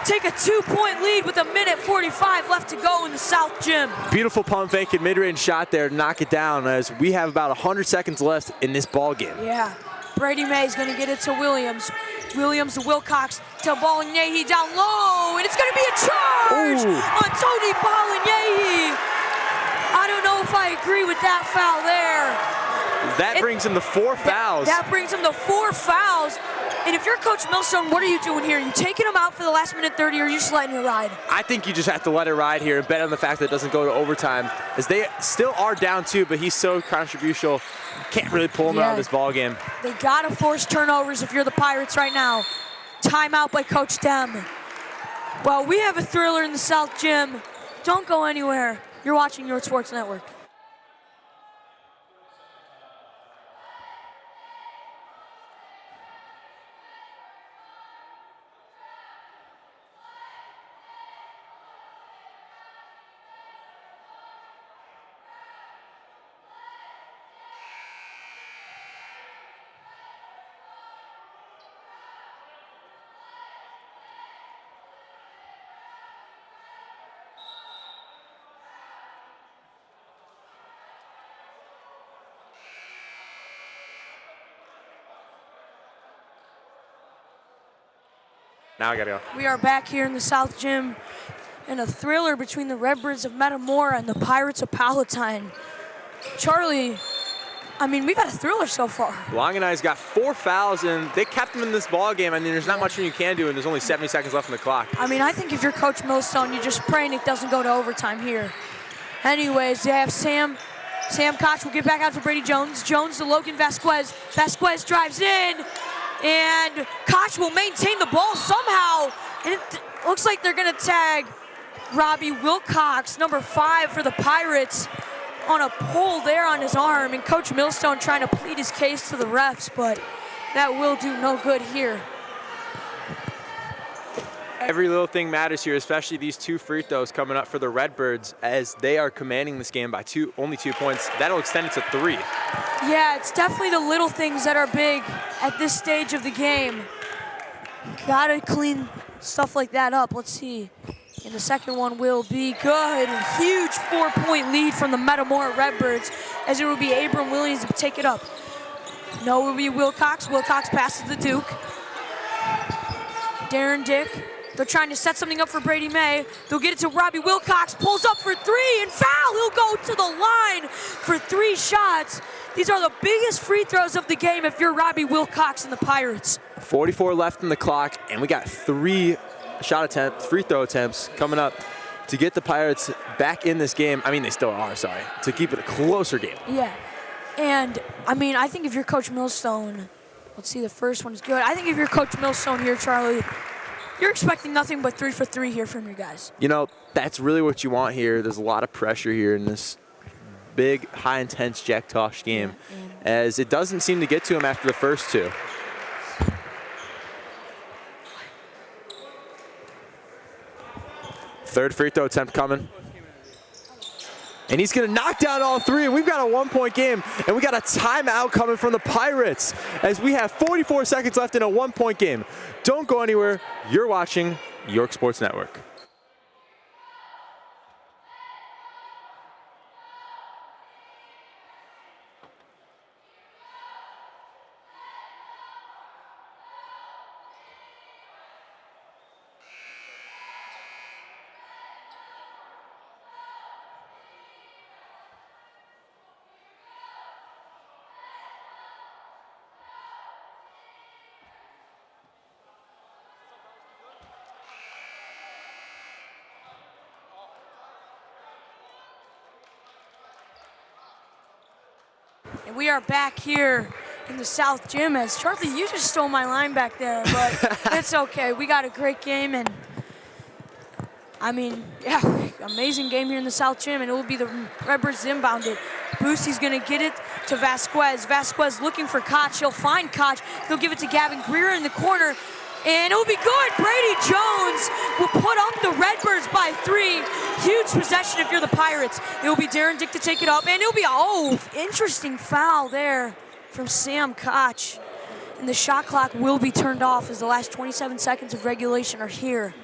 take a 2-point lead with 1:45 left to go in the South Gym. Beautiful pump fake and mid-range shot there to knock it down as we have about 100 seconds left in this ball game. Yeah. Brady May is going to get it to Williams. Williams to Wilcox to Bologne down low, and it's going to be a charge on Tony Bologne. I don't know if I agree with that foul there. That brings him to 4 fouls. That brings him to 4 fouls. And if you're Coach Millstone, what are you doing here? Are you taking him out for the last minute 30, or are you just letting it ride? I think you just have to let it ride here and bet on the fact that it doesn't go to overtime, as they still are down 2, but he's so contributional. Can't really pull him out of this ball game. They gotta force turnovers if you're the Pirates right now. Timeout by Coach Dem. Well, we have a thriller in the South Gym. Don't go anywhere. You're watching York Sports Network. Now I gotta go. We are back here in the South Gym in a thriller between the Redbirds of Metamora and the Pirates of Palatine. Charlie, I mean, we've had a thriller so far. Longenai's got 4 fouls, and they kept him in this ball game. I mean, there's not much you can do, and there's only 70 seconds left on the clock. I mean, I think if you're Coach Millstone, you're just praying it doesn't go to overtime here. Anyways, they have Sam Koch will get back out to Brady Jones. Jones to Logan Vasquez. Vasquez drives in, and Koch will maintain the ball somehow. And it looks like they're going to tag Robbie Wilcox, number 5 for the Pirates, on a pull there on his arm. And Coach Millstone trying to plead his case to the refs, but that will do no good here. Every little thing matters here, especially these 2 free throws coming up for the Redbirds, as they are commanding this game by only 2 points. That'll extend it to 3. Yeah, it's definitely the little things that are big at this stage of the game. Gotta clean stuff like that up. Let's see. And the second one will be good. Huge 4-point lead from the Metamora Redbirds, as it will be Abram Williams to take it up. No, it will be Wilcox. Wilcox passes to Duke. Darren Dick. They're trying to set something up for Brady May. They'll get it to Robbie Wilcox, pulls up for 3 and foul. He'll go to the line for 3 shots. These are the biggest free throws of the game if you're Robbie Wilcox and the Pirates. 44 left in the clock, and we got 3 free throw attempts coming up to get the Pirates back in this game. I mean, they still are, sorry, to keep it a closer game. Yeah, and I mean, I think if you're Coach Millstone, let's see, the first one is good. I think if you're Coach Millstone here, Charlie, you're expecting nothing but 3 for 3 here from your guys. You know, that's really what you want here. There's a lot of pressure here in this big, high-intense Jack Tosh game, as it doesn't seem to get to him after the first 2. Third free throw attempt coming. And he's going to knock down all 3. We've got a 1-point game, and we got a timeout coming from the Pirates as we have 44 seconds left in a 1-point game. Don't go anywhere. You're watching York Sports Network. And we are back here in the South Gym, as Charlie, you just stole my line back there, but it's okay. We got a great game, and I mean, yeah, amazing game here in the South Gym, and it will be the Redbirds inbounded. Boosie's gonna get it to Vasquez. Vasquez looking for Koch. He'll find Koch. He'll give it to Gavin Greer in the corner, and it'll be good. Brady Jones will put up the Redbirds by 3. Huge possession if you're the Pirates. It'll be Darren Dick to take it up, and it'll be, interesting foul there from Sam Koch. And the shot clock will be turned off as the last 27 seconds of regulation are here.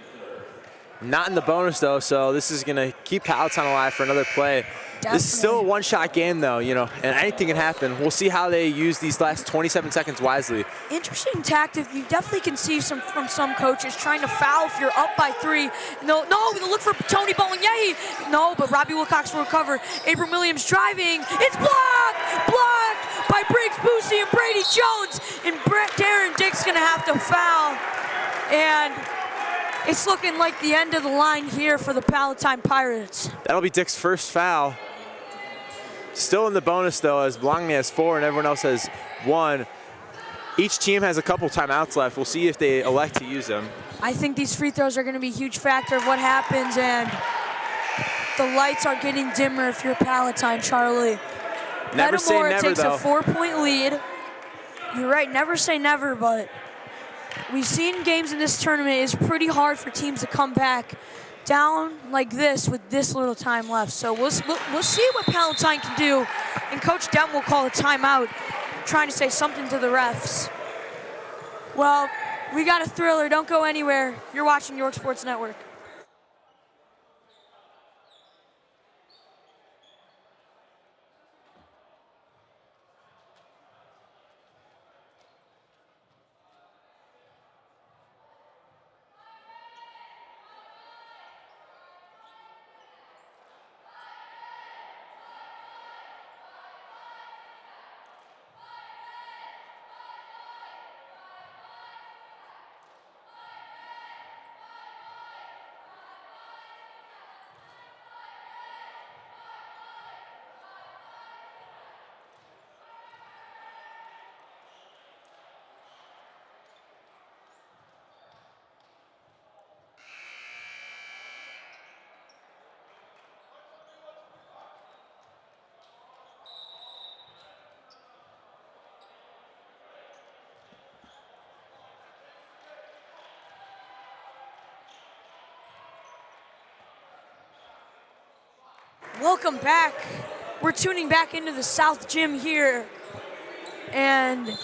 Not in the bonus, though, so this is going to keep Palatine alive for another play. Definitely. This is still a one-shot game, though, you know, and anything can happen. We'll see how they use these last 27 seconds wisely. Interesting tactic. You definitely can see from some coaches trying to foul if you're up by 3. They'll look for Tony Bolognetti. No, but Robbie Wilcox will recover. Abram Williams driving. It's blocked! Blocked by Briggs Boosie and Brady Jones. And Darren Dick's going to have to foul. And it's looking like the end of the line here for the Palatine Pirates. That'll be Dick's first foul. Still in the bonus, though, as Bologna has 4 and everyone else has 1. Each team has a couple timeouts left. We'll see if they elect to use them. I think these free throws are going to be a huge factor of what happens, and the lights are getting dimmer if you're Palatine, Charlie. Never say Metamora never, takes though. a 4-point lead. You're right, never say never, but we've seen games in this tournament. It's pretty hard for teams to come back down like this with this little time left. So we'll see what Palatine can do. And Coach Dem will call a timeout, trying to say something to the refs. Well, we got a thriller. Don't go anywhere. You're watching York Sports Network. Welcome back. We're tuning back into the South Gym here. And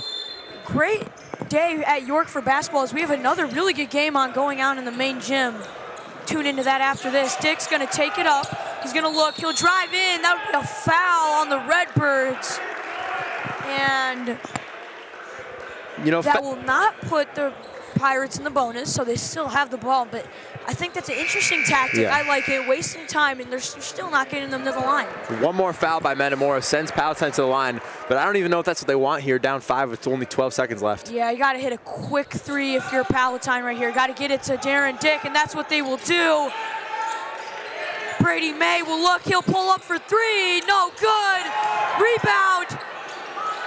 great day at York for basketball as we have another really good game on going on in the main gym. Tune into that after this. Dick's gonna take it up. He's gonna look, he'll drive in. That would be a foul on the Redbirds. And that will not put the Pirates in the bonus, so they still have the ball, but I think that's an interesting tactic. Yeah. I like it, wasting time, and they're still not getting them to the line. One more foul by Metamora sends Palatine to the line, but I don't even know if that's what they want here, down 5 with only 12 seconds left. Yeah, you gotta hit a quick 3 if you're Palatine right here. You gotta get it to Darren Dick, and that's what they will do. Brady May will look, he'll pull up for 3, no good. Rebound.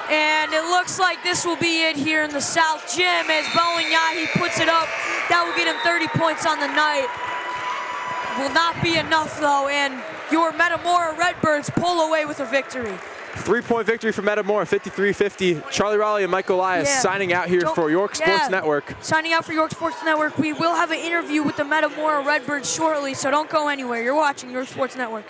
And it looks like this will be it here in the South Gym as Bowenyahi puts it up. That will get him 30 points on the night. Will not be enough though, and your Metamora Redbirds pull away with a victory. 3-point victory for Metamora, 53-50. Charlie Raleigh and Mike Elias signing out here for York Sports Network. Signing out for York Sports Network. We will have an interview with the Metamora Redbirds shortly, so don't go anywhere. You're watching York Sports Network.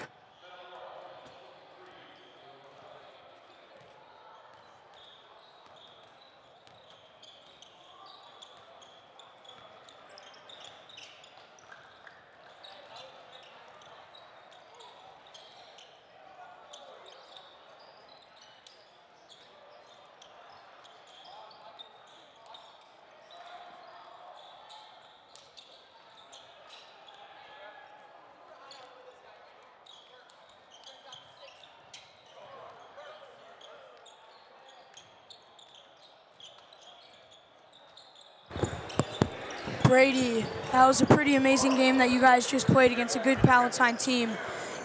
Brady, that was a pretty amazing game that you guys just played against a good Palatine team.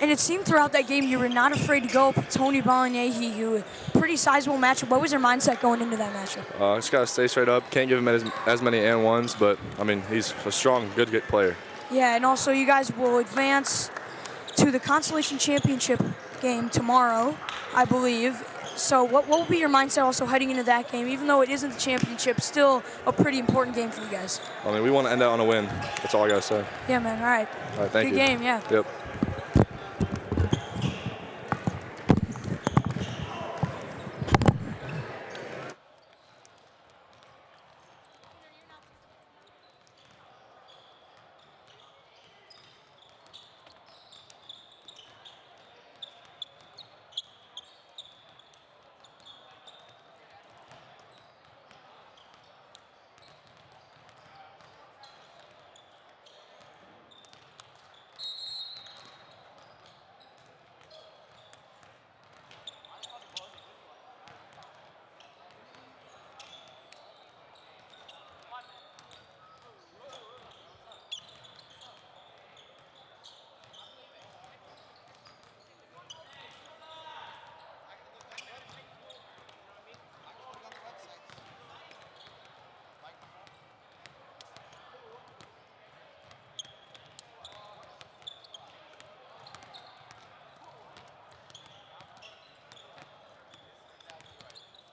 And it seemed throughout that game you were not afraid to go up with Tony Bowenyahi, who pretty sizable matchup. What was your mindset going into that matchup? Just got to stay straight up. Can't give him as many and ones, but, I mean, he's a strong, good player. Yeah, and also you guys will advance to the Constellation Championship game tomorrow, I believe. So what will be your mindset also heading into that game? Even though it isn't the championship, still a pretty important game for you guys. I mean, we want to end out on a win. That's all I got to say. Yeah, man. All right. All right, thank you. Good game, yeah. Yep.